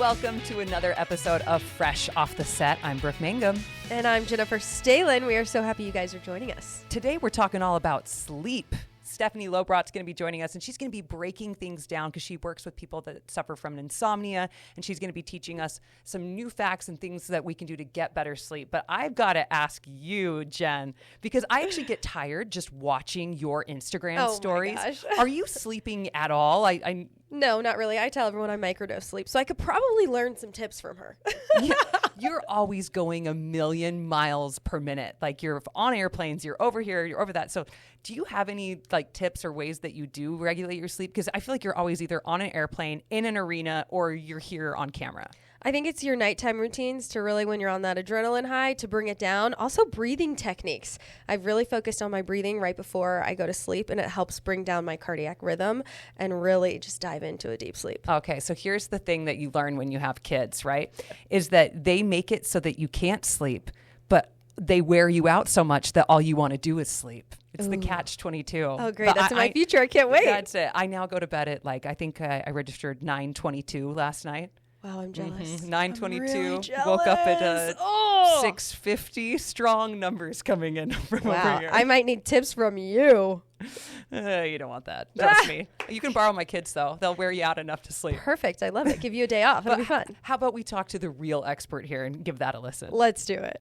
Welcome to another episode of Fresh Off the Set. I'm Brooke Mangum. And I'm Jennifer Stalen. We are so happy you guys are joining us. Today we're talking all about sleep. Stephanie Lobrot's going to be joining us, and she's going to be breaking things down because she works with people that suffer from insomnia, and she's going to be teaching us some new facts and things that we can do to get better sleep. But I've got to ask you, Jen, because I actually get tired just watching your Instagram stories. My gosh. Are you sleeping at all? No, not really. I tell everyone I microdose sleep, so I could probably learn some tips from her. You're always going a million miles per minute. Like, you're on airplanes, you're over here, you're over that. So do you have any tips or ways that you do regulate your sleep? Because I feel like you're always either on an airplane, in an arena, or you're here on camera. I think it's your nighttime routines to really, when you're on that adrenaline high, to bring it down. Also, breathing techniques. I've really focused on my breathing right before I go to sleep, and it helps bring down my cardiac rhythm and really just dive into a deep sleep. Okay, so here's the thing that you learn when you have kids, right? Is that they make it so that you can't sleep, but they wear you out so much that all you want to do is sleep. It's the catch-22. Oh, great. That's in my future. I can't wait. That's it. I now go to bed at I think I registered 9:22 last night. Wow, I'm jealous. 9:22. Really Woke up at 6:50. Strong numbers coming in from over here. I might need tips from you. You don't want that. Trust me. You can borrow my kids, though. They'll wear you out enough to sleep. Perfect. I love it. Give you a day off. It'll be fun. How about we talk to the real expert here and give that a listen? Let's do it.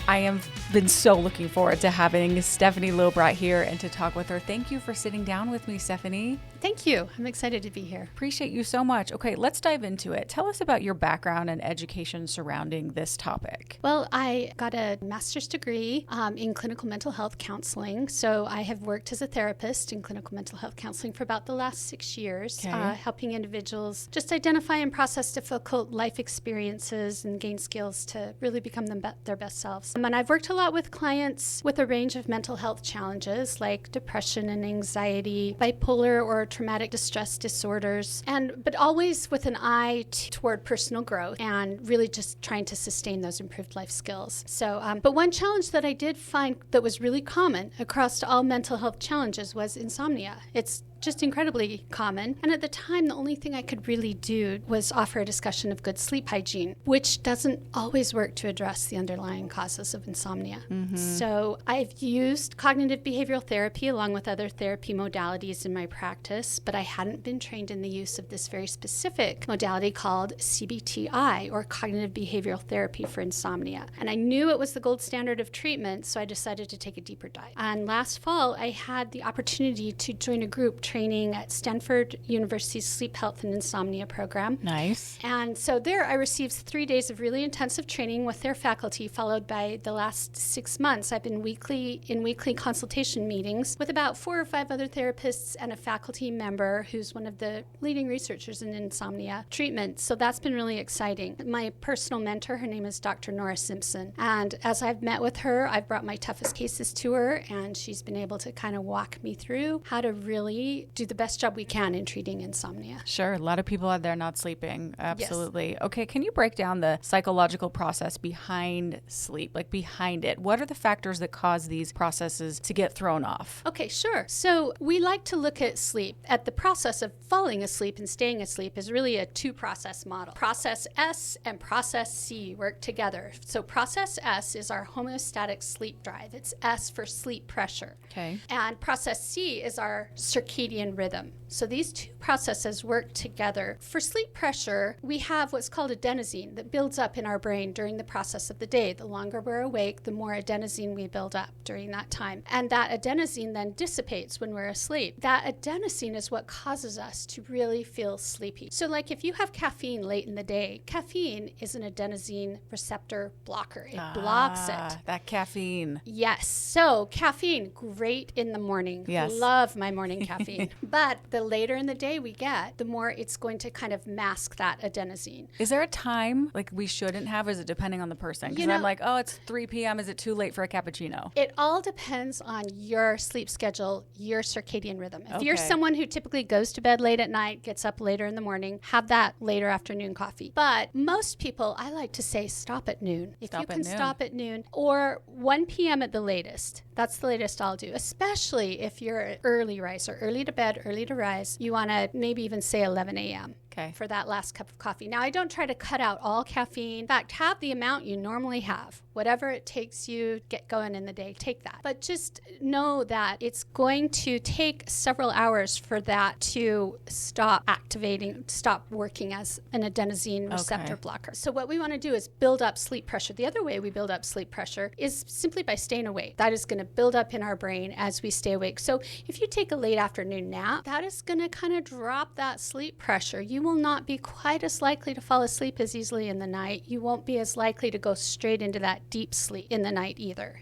I have been so looking forward to having Stephanie Lobrot here and to talk with her. Thank you for sitting down with me, Stephanie. Thank you. I'm excited to be here. Appreciate you so much. Okay, let's dive into it. Tell us about your background and education surrounding this topic. Well, I got a master's degree in clinical mental health counseling. So I have worked as a therapist in clinical mental health counseling for about the last 6 years, helping individuals just identify and process difficult life experiences and gain skills to really become their best selves. And I've worked a lot with clients with a range of mental health challenges like depression and anxiety, bipolar or traumatic distress disorders, but always with an eye toward personal growth and really just trying to sustain those improved life skills. So, but one challenge that I did find that was really common across all mental health challenges was insomnia. It's just incredibly common. And at the time, the only thing I could really do was offer a discussion of good sleep hygiene, which doesn't always work to address the underlying causes of insomnia. Mm-hmm. So I've used cognitive behavioral therapy along with other therapy modalities in my practice, but I hadn't been trained in the use of this very specific modality called CBTI, or cognitive behavioral therapy for insomnia. And I knew it was the gold standard of treatment, so I decided to take a deeper dive. And last fall, I had the opportunity to join a group training at Stanford University's Sleep Health and Insomnia program. Nice. And so there I received 3 days of really intensive training with their faculty, followed by the last 6 months. I've been in weekly consultation meetings with about 4 or 5 other therapists and a faculty member who's one of the leading researchers in insomnia treatment. So that's been really exciting. My personal mentor, her name is Dr. Nora Simpson. And as I've met with her, I've brought my toughest cases to her, and she's been able to kind of walk me through how to really do the best job we can in treating insomnia. Sure. A lot of people out there not sleeping. Absolutely. Yes. Okay. Can you break down the psychological process behind sleep, behind it? What are the factors that cause these processes to get thrown off? Okay, sure. So we like to look at sleep, at the process of falling asleep and staying asleep is really a two-process model. Process S and process C work together. So process S is our homeostatic sleep drive. It's S for sleep pressure. Okay. And process C is our circadian rhythm. So these two processes work together. For sleep pressure, we have what's called adenosine that builds up in our brain during the process of the day. The longer we're awake, the more adenosine we build up during that time. And that adenosine then dissipates when we're asleep. That adenosine is what causes us to really feel sleepy. So if you have caffeine late in the day, caffeine is an adenosine receptor blocker. It blocks it. That caffeine. Yes. So caffeine, great in the morning. Yes. Love my morning caffeine. caffeine. But the later in the day we get, the more it's going to kind of mask that adenosine. Is there a time like we shouldn't have, or is it depending on the person? Because I'm like, oh, it's 3 p.m. Is it too late for a cappuccino? It all depends on your sleep schedule, your circadian rhythm. If you're someone who typically goes to bed late at night, gets up later in the morning, have that later afternoon coffee. But most people, I like to say, stop at noon. If you can stop at noon or 1 p.m. at the latest. That's the latest I'll do, especially if you're an early riser, early to bed, early to rise. You want to maybe even say 11 a.m. For that last cup of coffee. Now, I don't try to cut out all caffeine. In fact, have the amount you normally have. Whatever it takes you to get going in the day, take that. But just know that it's going to take several hours for that to stop activating, stop working as an adenosine receptor blocker. So what we want to do is build up sleep pressure. The other way we build up sleep pressure is simply by staying awake. That is going to build up in our brain as we stay awake. So if you take a late afternoon nap, that is going to kind of drop that sleep pressure. You will not be quite as likely to fall asleep as easily in the night. You won't be as likely to go straight into that deep sleep in the night either.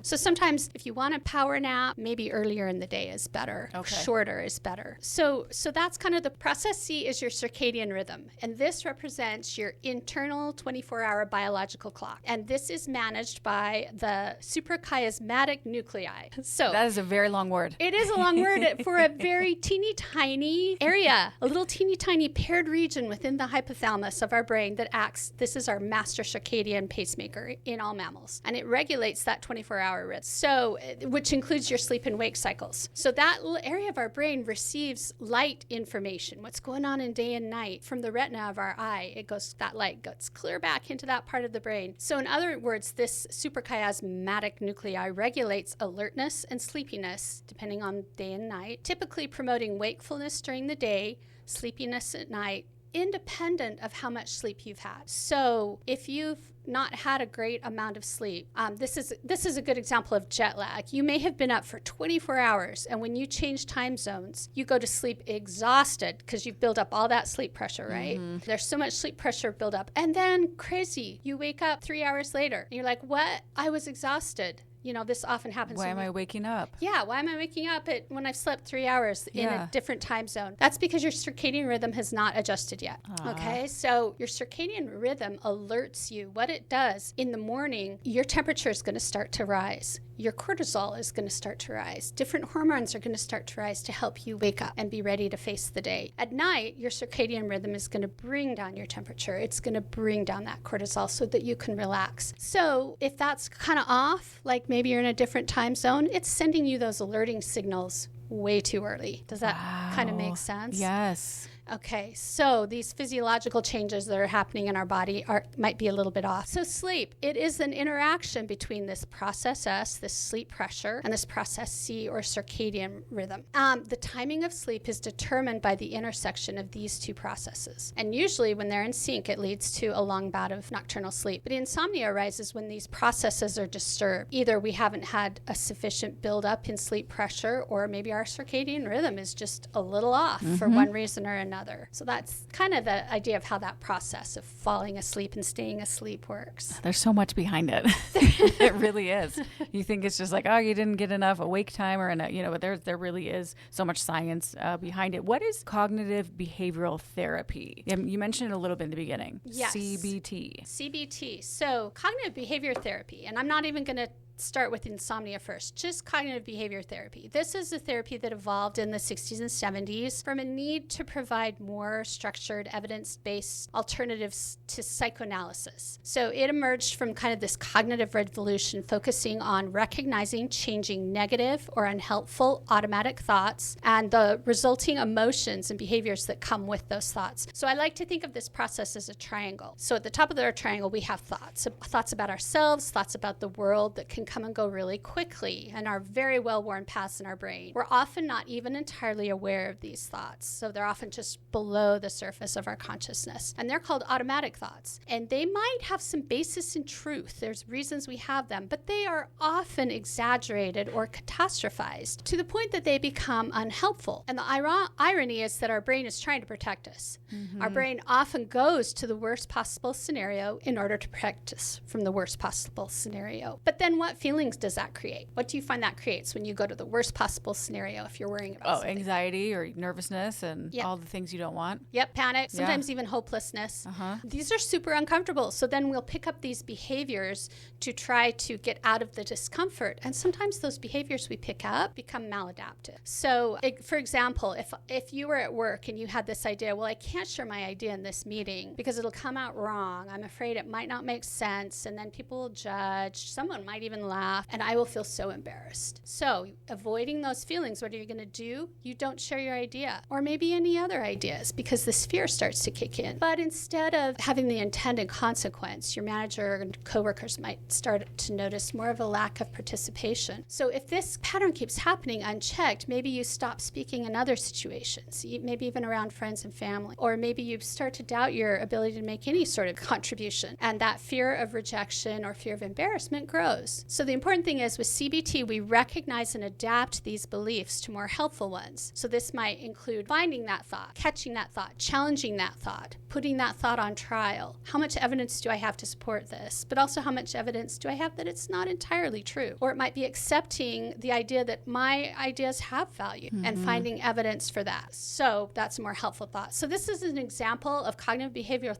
So sometimes if you want a power nap, maybe earlier in the day is better. Shorter is better. So that's kind of the process. C is your circadian rhythm. And this represents your internal 24-hour biological clock. And this is managed by the suprachiasmatic nuclei. So that is a very long word. It is a long word for a very teeny tiny area, a little teeny tiny paired region within the hypothalamus of our brain that acts, this is our master circadian pacemaker in all mammals, and it regulates that 24-hour rhythm, so which includes your sleep and wake cycles. So that little area of our brain receives light information, what's going on in day and night, from the retina of our eye. That light goes clear back into that part of the brain. So in other words, this suprachiasmatic nuclei regulates alertness and sleepiness depending on day and night, typically promoting wakefulness during the day, sleepiness at night, independent of how much sleep you've had. So if you've not had a great amount of sleep, this is a good example of jet lag. You may have been up for 24 hours, and when you change time zones, you go to sleep exhausted because you've built up all that sleep pressure, right? There's so much sleep pressure built up. And then crazy, you wake up 3 hours later, and you're like, what? I was exhausted. This often happens. Why am I waking up? Yeah, why am I waking up when I've slept 3 hours in a different time zone? That's because your circadian rhythm has not adjusted yet. Okay, so your circadian rhythm alerts you. What it does in the morning, your temperature is going to start to rise. Your cortisol is going to start to rise. Different hormones are going to start to rise to help you wake up and be ready to face the day. At night, your circadian rhythm is going to bring down your temperature. It's going to bring down that cortisol so that you can relax. So if that's kind of off, like maybe you're in a different time zone, it's sending you those alerting signals way too early. Does that kind of make sense? Yes. Okay, so these physiological changes that are happening in our body might be a little bit off. So sleep, it is an interaction between this process S, this sleep pressure, and this process C, or circadian rhythm. The timing of sleep is determined by the intersection of these two processes. And usually when they're in sync, it leads to a long bout of nocturnal sleep. But insomnia arises when these processes are disturbed. Either we haven't had a sufficient buildup in sleep pressure, or maybe our circadian rhythm is just a little off for one reason or another. So that's kind of the idea of how that process of falling asleep and staying asleep works. There's so much behind it. It really is. You think it's just like, oh, you didn't get enough awake time, but there really is so much science behind it. What is cognitive behavioral therapy? You mentioned it a little bit in the beginning. Yes. CBT. So cognitive behavior therapy, and I'm not even going to start with insomnia first, just cognitive behavior therapy. This is a therapy that evolved in the 60s and 70s from a need to provide more structured, evidence-based alternatives to psychoanalysis. So it emerged from kind of this cognitive revolution focusing on recognizing changing negative or unhelpful automatic thoughts and the resulting emotions and behaviors that come with those thoughts. So I like to think of this process as a triangle. So at the top of our triangle, we have thoughts about ourselves, thoughts about the world that can come and go really quickly and are very well-worn paths in our brain. We're often not even entirely aware of these thoughts. So they're often just below the surface of our consciousness. And they're called automatic thoughts. And they might have some basis in truth. There's reasons we have them, but they are often exaggerated or catastrophized to the point that they become unhelpful. And the irony is that our brain is trying to protect us. Our brain often goes to the worst possible scenario in order to protect us from the worst possible scenario. But then what feelings does that create? What do you find that creates when you go to the worst possible scenario if you're worrying about something? Anxiety or nervousness and all the things you don't want. Yep, panic, sometimes even hopelessness. These are super uncomfortable. So then we'll pick up these behaviors to try to get out of the discomfort. And sometimes those behaviors we pick up become maladaptive. So, for example, if you were at work and you had this idea, well, I can't share my idea in this meeting because it'll come out wrong. I'm afraid it might not make sense. And then people will judge. Someone might even laugh. And I will feel so embarrassed. So avoiding those feelings, what are you going to do? You don't share your idea or maybe any other ideas because this fear starts to kick in. But instead of having the intended consequence, your manager and coworkers might start to notice more of a lack of participation. So if this pattern keeps happening unchecked, maybe you stop speaking in other situations, maybe even around friends and family, or maybe you start to doubt your ability to make any sort of contribution. And that fear of rejection or fear of embarrassment grows. So the important thing is with CBT, we recognize and adapt these beliefs to more helpful ones. So this might include finding that thought, catching that thought, challenging that thought, putting that thought on trial. How much evidence do I have to support this? But also how much evidence do I have that it's not entirely true? Or it might be accepting the idea that my ideas have value and finding evidence for that. So that's a more helpful thought. So this is an example of cognitive behavioral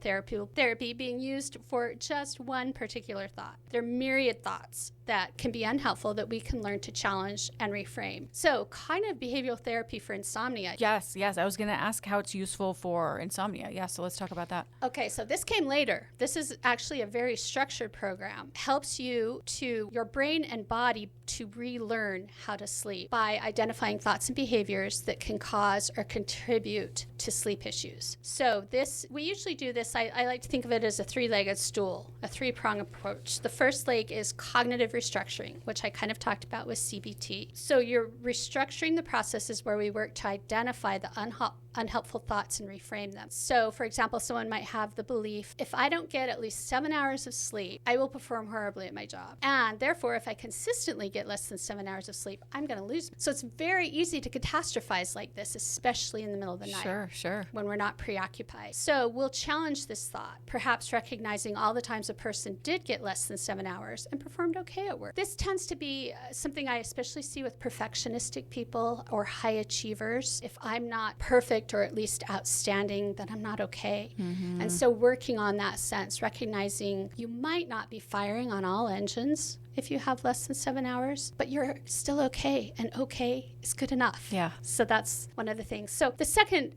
therapy being used for just one particular thought. There are myriad thoughts that can be unhelpful that we can learn to challenge and reframe. So cognitive behavioral therapy for insomnia. Yes. I was going to ask how it's useful for insomnia. Yeah, so let's talk about that. Okay, so this came later. This is actually a very structured program. Helps you to your brain and body to relearn how to sleep by identifying thoughts and behaviors that can cause or contribute to sleep issues. So we usually do this, I like to think of it as a three-legged stool, a three-prong approach. The first leg is cognitive restructuring, which I kind of talked about with CBT. So you're restructuring the processes where we work to identify the unhelpful thoughts and reframe them. So, for example, someone might have the belief, if I don't get at least 7 hours of sleep, I will perform horribly at my job. And therefore, if I consistently get less than 7 hours of sleep, I'm going to lose. So it's very easy to catastrophize like this, especially in the middle of the night. Sure. When we're not preoccupied. So we'll challenge this thought, perhaps recognizing all the times a person did get less than 7 hours and performed okay at work. This tends to be something I especially see with perfectionistic people or high achievers. If I'm not perfect or at least outstanding, then I'm not okay. And so working on that sense, recognizing you might not be firing on all engines if you have less than 7 hours, but you're still okay, and okay is good enough. Yeah. So that's one of the things. So the second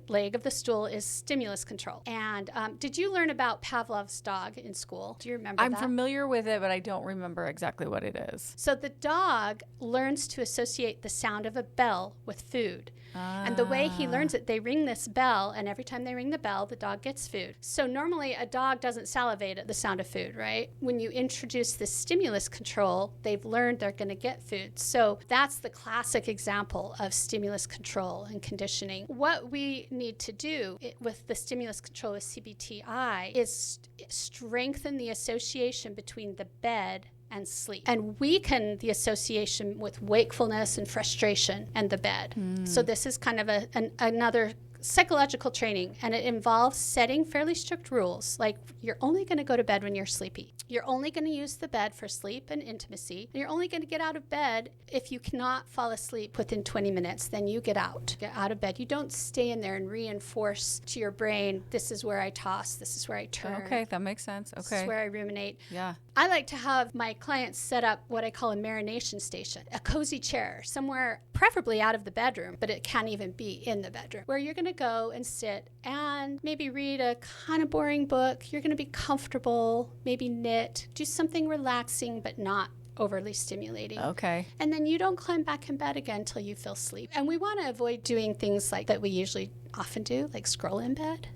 leg of the stool is stimulus control. And did you learn about Pavlov's dog in school? Do you remember that? I'm familiar with it, but I don't remember exactly what it is. So the dog learns to associate the sound of a bell with food. And the way he learns it, they ring this bell, and every time they ring the bell, the dog gets food. So normally a dog doesn't salivate at the sound of food, right? When you introduce this stimulus control, they've learned they're going to get food. So that's the classic example of stimulus control and conditioning. What we need to do with the stimulus control with CBTI is strengthen the association between the bed and sleep, and weaken the association with wakefulness and frustration and the bed. So this is kind of another psychological training, and it involves setting fairly strict rules, like you're only going to go to bed when you're sleepy. You're only going to use the bed for sleep and intimacy. And you're only going to get out of bed if you cannot fall asleep within 20 minutes. Then you get out of bed. You don't stay in there and reinforce to your brain, this is where I toss, this is where I turn. Okay, that makes sense. Okay. This is where I ruminate. Yeah. I like to have my clients set up what I call a marination station, a cozy chair somewhere, preferably out of the bedroom, but it can't even be in the bedroom, where you're going to go and sit and maybe read a kind of boring book. You're going to be comfortable, maybe knit, do something relaxing but not overly stimulating. Okay. And then you don't climb back in bed again until you feel sleep. And we want to avoid doing things like that we usually often do, like scroll in bed,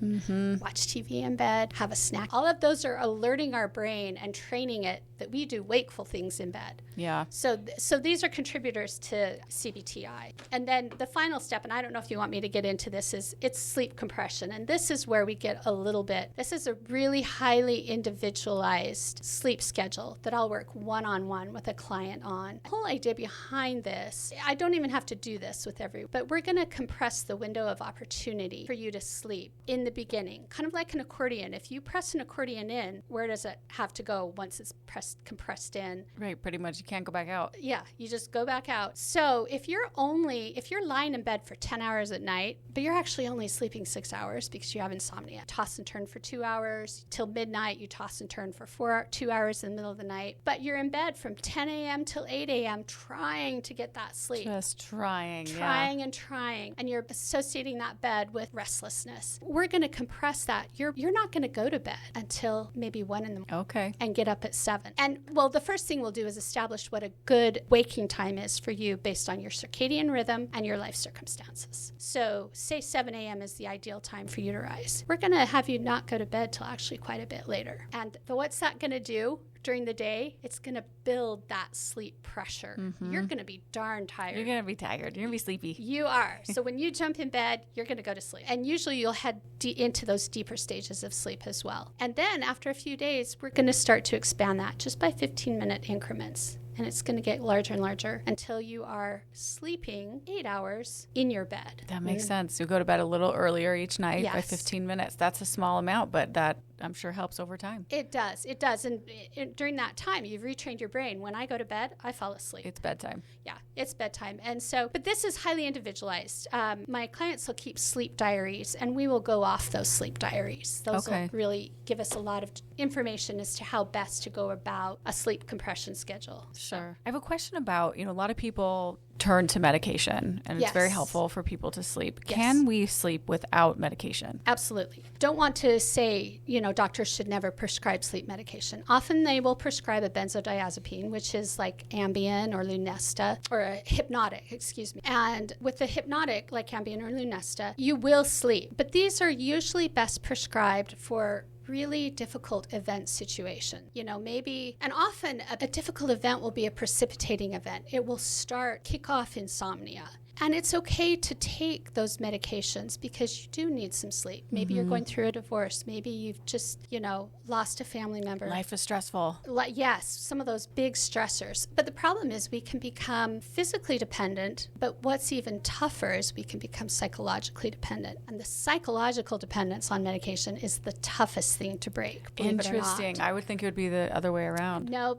watch TV in bed, have a snack. All of those are alerting our brain and training it that we do wakeful things in bed. Yeah. So these are contributors to CBTI. And then the final step, and I don't know if you want me to get into this, is it's sleep compression. And this is where we get this is a really highly individualized sleep schedule that I'll work one-on-one with a client on. The whole idea behind this, I don't even have to do this with but we're going to compress the window of opportunity opportunity for you to sleep in the beginning, kind of like an accordion. If you press an accordion in, where does it have to go once it's compressed in? Right, pretty much. You can't go back out. Yeah, you just go back out. So if you're lying in bed for 10 hours at night, but you're actually only sleeping 6 hours because you have insomnia, toss and turn for 2 hours till midnight, you toss and turn for 2 hours in the middle of the night, but you're in bed from 10 a.m. till 8 a.m. trying to get that sleep. Just trying and trying, and you're associating that bed with restlessness. We're going to compress that. You're not going to go to bed until maybe 1 in the morning. Okay. And get up at 7. And well, the first thing we'll do is establish what a good waking time is for you based on your circadian rhythm and your life circumstances. So say 7 a.m. is the ideal time for you to rise. We're going to have you not go to bed till actually quite a bit later. And what's that going to do? During the day, it's going to build that sleep pressure. Mm-hmm. You're going to be darn tired. You're going to be tired. You're going to be sleepy. You are. So when you jump in bed, you're going to go to sleep. And usually you'll head into those deeper stages of sleep as well. And then after a few days, we're going to start to expand that just by 15-minute increments. And it's going to get larger and larger until you are sleeping 8 hours in your bed. That makes sense. You go to bed a little earlier each night by 15 minutes. That's a small amount, but that I'm sure helps over time. It does. It does. And during that time, you've retrained your brain. When I go to bed, I fall asleep. It's bedtime. Yeah, it's bedtime. And so, but this is highly individualized. My clients will keep sleep diaries, and we will go off those sleep diaries. Those will really give us a lot of information as to how best to go about a sleep compression schedule. Sure. I have a question about, a lot of people turn to medication, and it's very helpful for people to sleep. Yes. Can we sleep without medication? Absolutely. Don't want to say, doctors should never prescribe sleep medication. Often they will prescribe a benzodiazepine, which is like Ambien or Lunesta, or a hypnotic, excuse me. And with the hypnotic, like Ambien or Lunesta, you will sleep. But these are usually best prescribed for really difficult event situation. And often a difficult event will be a precipitating event. It will kick off insomnia. And it's okay to take those medications because you do need some sleep. Maybe you're going through a divorce. Maybe you've just, lost a family member. Life is stressful. Yes, some of those big stressors. But the problem is we can become physically dependent, but what's even tougher is we can become psychologically dependent. And the psychological dependence on medication is the toughest thing to break. Interesting. I would think it would be the other way around. No,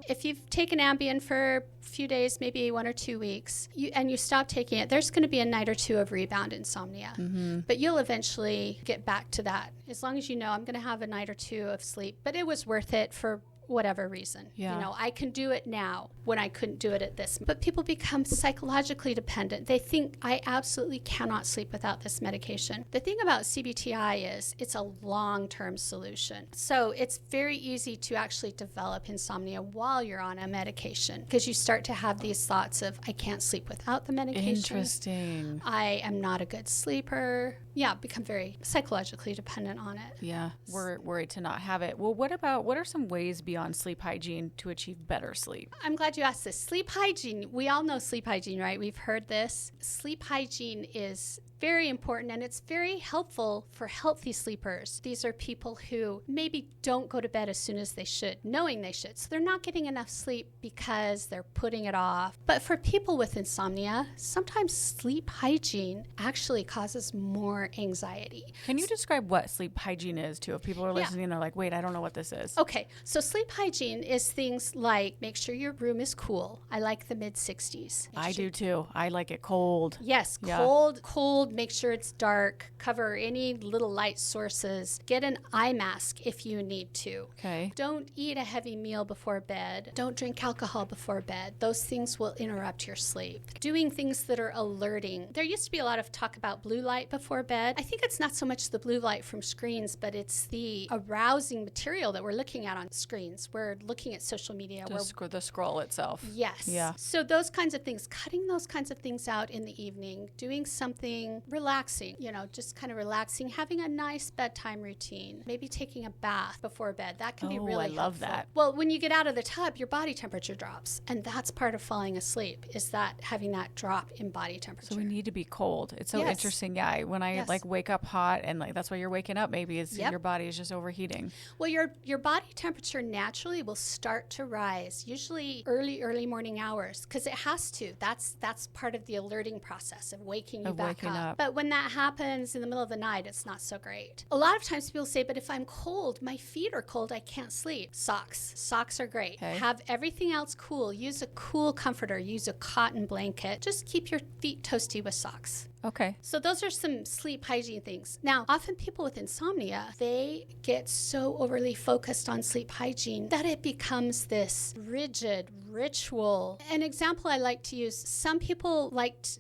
if you've taken Ambien for a few days, maybe 1 or 2 weeks, and you stop taking it, there's going to be a night or two of rebound insomnia. Mm-hmm. But you'll eventually get back to that. As long as I'm going to have a night or two of sleep. But it was worth it for whatever reason. Yeah. I can do it now when I couldn't do it at this. But people become psychologically dependent. They think, I absolutely cannot sleep without this medication. The thing about CBTI is it's a long-term solution. So it's very easy to actually develop insomnia while you're on a medication because you start to have these thoughts of, I can't sleep without the medication. Interesting. I am not a good sleeper. Yeah, become very psychologically dependent on it. Yeah, we're worried to not have it. Well, what are some ways beyond sleep hygiene to achieve better sleep? I'm glad you asked this. Sleep hygiene, we all know sleep hygiene, right? We've heard this. Sleep hygiene is very important, and it's very helpful for healthy sleepers. These are people who maybe don't go to bed as soon as they should, knowing they should. So they're not getting enough sleep because they're putting it off. But for people with insomnia, sometimes sleep hygiene actually causes more anxiety. Can you describe what sleep hygiene is, too? If people are listening and they're like, wait, I don't know what this is. Okay, so sleep hygiene is things like make sure your room is cool. I like the mid-60s. I do, too. I like it cold. Yes, cold. Make sure it's dark. Cover any little light sources. Get an eye mask if you need to. Okay. Don't eat a heavy meal before bed. Don't drink alcohol before bed. Those things will interrupt your sleep. Doing things that are alerting. There used to be a lot of talk about blue light before bed. I think it's not so much the blue light from screens, but it's the arousing material that we're looking at on screens. We're looking at social media. The scroll itself. Yes. Yeah. So those kinds of things, cutting those kinds of things out in the evening, doing something relaxing, just kind of relaxing, having a nice bedtime routine, maybe taking a bath before bed. That can be really helpful. I love that. Well, when you get out of the tub, your body temperature drops, and that's part of falling asleep, is that having that drop in body temperature. So we need to be cold. It's so interesting. Yeah. When I wake up hot, and that's why you're waking up, maybe is your body is just overheating. Well, your body temperature naturally will start to rise, usually early morning hours, because it has to. That's part of the alerting process of waking you back up. up. But when that happens in the middle of the night, it's not so great. A lot of times people say, but if I'm cold, my feet are cold, I can't sleep. Socks are great. Okay. Have everything else cool. Use a cool comforter. Use a cotton blanket. Just keep your feet toasty with socks. Okay. So those are some sleep hygiene things. Now, often people with insomnia, they get so overly focused on sleep hygiene that it becomes this rigid ritual. An example I like to use, some people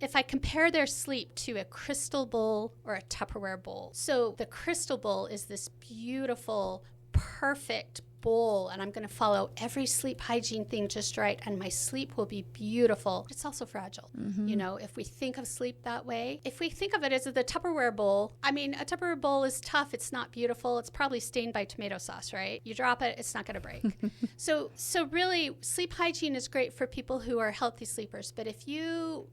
if I compare their sleep to a crystal bowl or a Tupperware bowl. So the crystal bowl is this beautiful, perfect bowl, and I'm going to follow every sleep hygiene thing just right, and my sleep will be beautiful. It's also fragile. You know, if we think of sleep that way, if we think of it as the Tupperware bowl, I mean, a Tupperware bowl is tough. It's not beautiful. It's probably stained by tomato sauce, right? You drop it, it's not going to break. So really, sleep hygiene is great for people who are healthy sleepers, but if you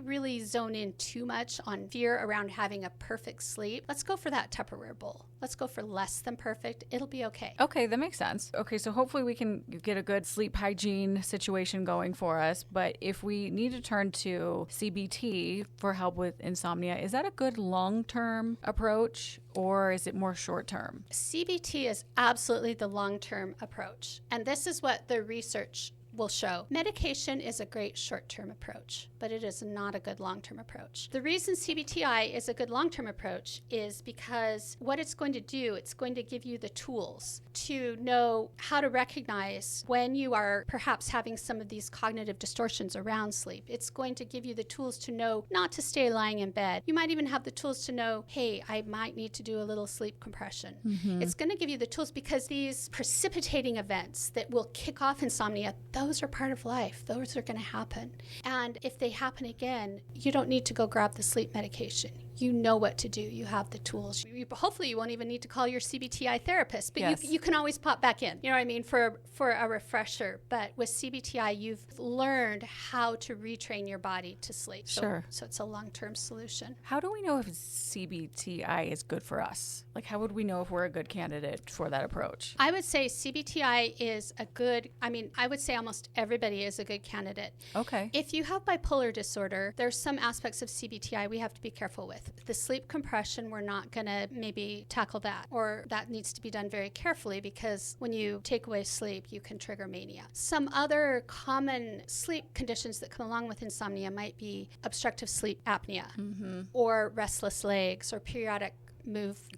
really zone in too much on fear around having a perfect sleep, let's go for that Tupperware bowl. Let's go for less than perfect. It'll be okay. Okay, that makes sense. Okay, so hopefully we can get a good sleep hygiene situation going for us. But if we need to turn to CBT for help with insomnia, is that a good long-term approach or is it more short-term? CBT is absolutely the long-term approach. And this is what the research will show. Medication is a great short-term approach, but it is not a good long-term approach. The reason CBTI is a good long-term approach is because what it's going to do, it's going to give you the tools to know how to recognize when you are perhaps having some of these cognitive distortions around sleep. It's going to give you the tools to know not to stay lying in bed. You might even have the tools to know, hey, I might need to do a little sleep compression. It's going to give you the tools because these precipitating events that will kick off insomnia, those are part of life. Those are going to happen. And if they happen again, you don't need to go grab the sleep medication. You know what to do. You have the tools. Hopefully you won't even need to call your CBTI therapist, but yes. you can always pop back in. You know what I mean? For a refresher. But with CBTI, you've learned how to retrain your body to sleep. Sure. So it's a long-term solution. How do we know if CBTI is good for us? Like, how would we know if we're a good candidate for that approach? I would say CBTI is I would say almost everybody is a good candidate. Okay. If you have bipolar disorder, there's some aspects of CBTI we have to be careful with. The sleep compression, we're not going to maybe tackle that, or that needs to be done very carefully because when you take away sleep, you can trigger mania. Some other common sleep conditions that come along with insomnia might be obstructive sleep apnea or restless legs or periodic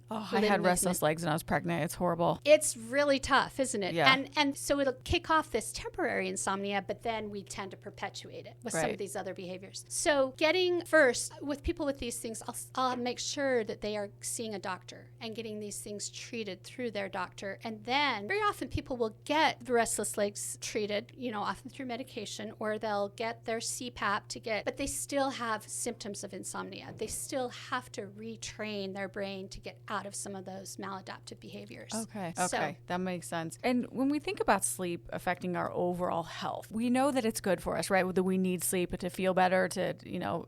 I had restless legs when I was pregnant. It's horrible. It's really tough, isn't it? Yeah. And so it'll kick off this temporary insomnia, but then we tend to perpetuate it with some of these other behaviors. So getting first with people with these things, I'll make sure that they are seeing a doctor and getting these things treated through their doctor. And then very often people will get the restless legs treated, often through medication, or they'll get their CPAP but they still have symptoms of insomnia. They still have to retrain their brain to get out of some of those maladaptive behaviors. Okay, that makes sense. And when we think about sleep affecting our overall health, we know that it's good for us, right? That we need sleep to feel better, to,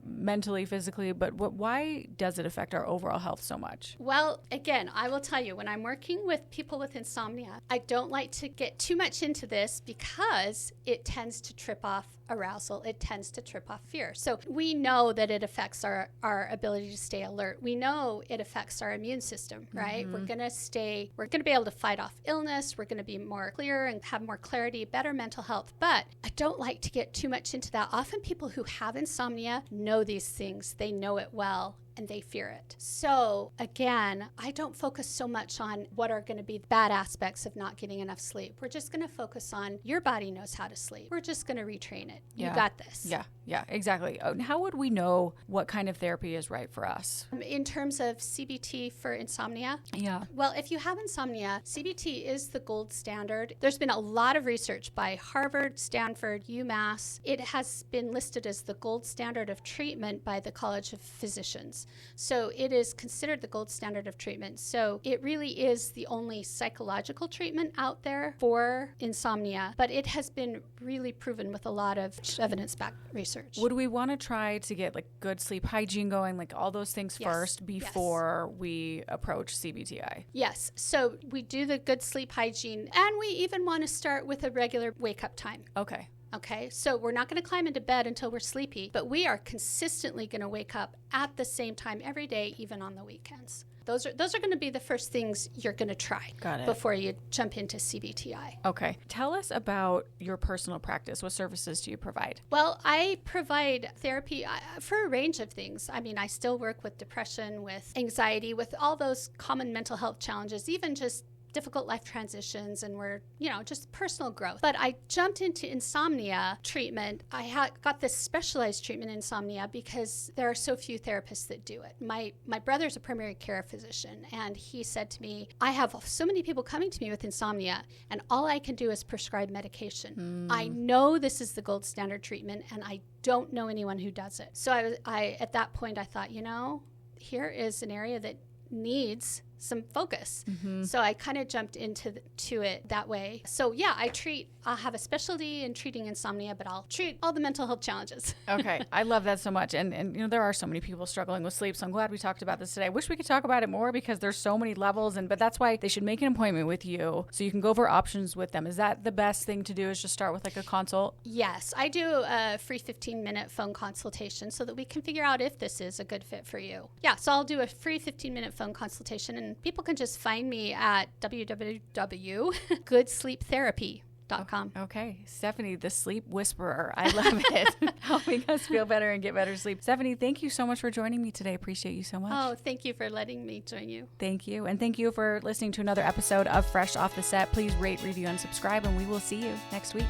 mentally, physically, but why does it affect our overall health so much? Well, again, I will tell you, when I'm working with people with insomnia, I don't like to get too much into this because it tends to trip off arousal. It tends to trip off fear. So we know that it affects our ability to stay alert. We know it affects our immune system, right? We're going to be able to fight off illness. We're going to be more clear and have more clarity, better mental health. But I don't like to get too much into that. Often people who have insomnia know these things. They know it well, and they fear it. So again, I don't focus so much on what are going to be bad aspects of not getting enough sleep. We're just going to focus on your body knows how to sleep. We're just going to retrain it. Yeah. You got this. Yeah, exactly. How would we know what kind of therapy is right for us? In terms of CBT for insomnia? Yeah. Well, if you have insomnia, CBT is the gold standard. There's been a lot of research by Harvard, Stanford, UMass. It has been listed as the gold standard of treatment by the College of Physicians. So it is considered the gold standard of treatment. So it really is the only psychological treatment out there for insomnia, but it has been really proven with a lot of evidence-backed research. Would we want to try to get good sleep hygiene going, all those things first before we approach CBTI? Yes. So we do the good sleep hygiene, and we even want to start with a regular wake-up time. Okay. Okay, so we're not going to climb into bed until we're sleepy, but we are consistently going to wake up at the same time every day, even on the weekends. Those are going to be the first things you're going to try before you jump into CBTI. Okay. Tell us about your personal practice. What services do you provide? Well, I provide therapy for a range of things. I mean, I still work with depression, with anxiety, with all those common mental health challenges, even just difficult life transitions, and just personal growth. But I jumped into insomnia treatment. I got this specialized treatment in insomnia because there are so few therapists that do it. My brother's a primary care physician, and he said to me, I have so many people coming to me with insomnia, and all I can do is prescribe medication. I know this is the gold standard treatment, and I don't know anyone who does it. So I at that point, I thought, here is an area that needs some focus. So I kind of jumped into it that way. So yeah, I'll have a specialty in treating insomnia, but I'll treat all the mental health challenges. Okay. I love that so much. And there are so many people struggling with sleep. So I'm glad we talked about this today. I wish we could talk about it more because there's so many levels, but that's why they should make an appointment with you so you can go over options with them. Is that the best thing to do, is just start with like a consult? Yes. I do a free 15-minute phone consultation so that we can figure out if this is a good fit for you. Yeah. So I'll do a free 15-minute phone consultation, and people can just find me at www.goodsleeptherapy.com. Okay. Stephanie, the sleep whisperer. I love it. Helping us feel better and get better sleep. Stephanie, thank you so much for joining me today. Appreciate you so much. Oh, thank you for letting me join you. Thank you. And thank you for listening to another episode of Fresh Off the Set. Please rate, review, and subscribe, and we will see you next week.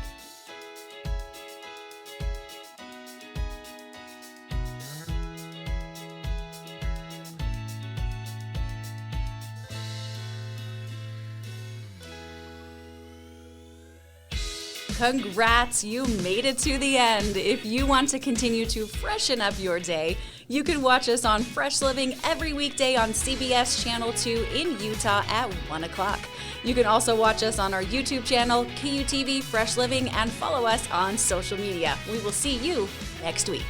Congrats, you made it to the end. If you want to continue to freshen up your day, you can watch us on Fresh Living every weekday on CBS Channel 2 in Utah at 1 o'clock. You can also watch us on our YouTube channel, KUTV Fresh Living, and follow us on social media. We will see you next week.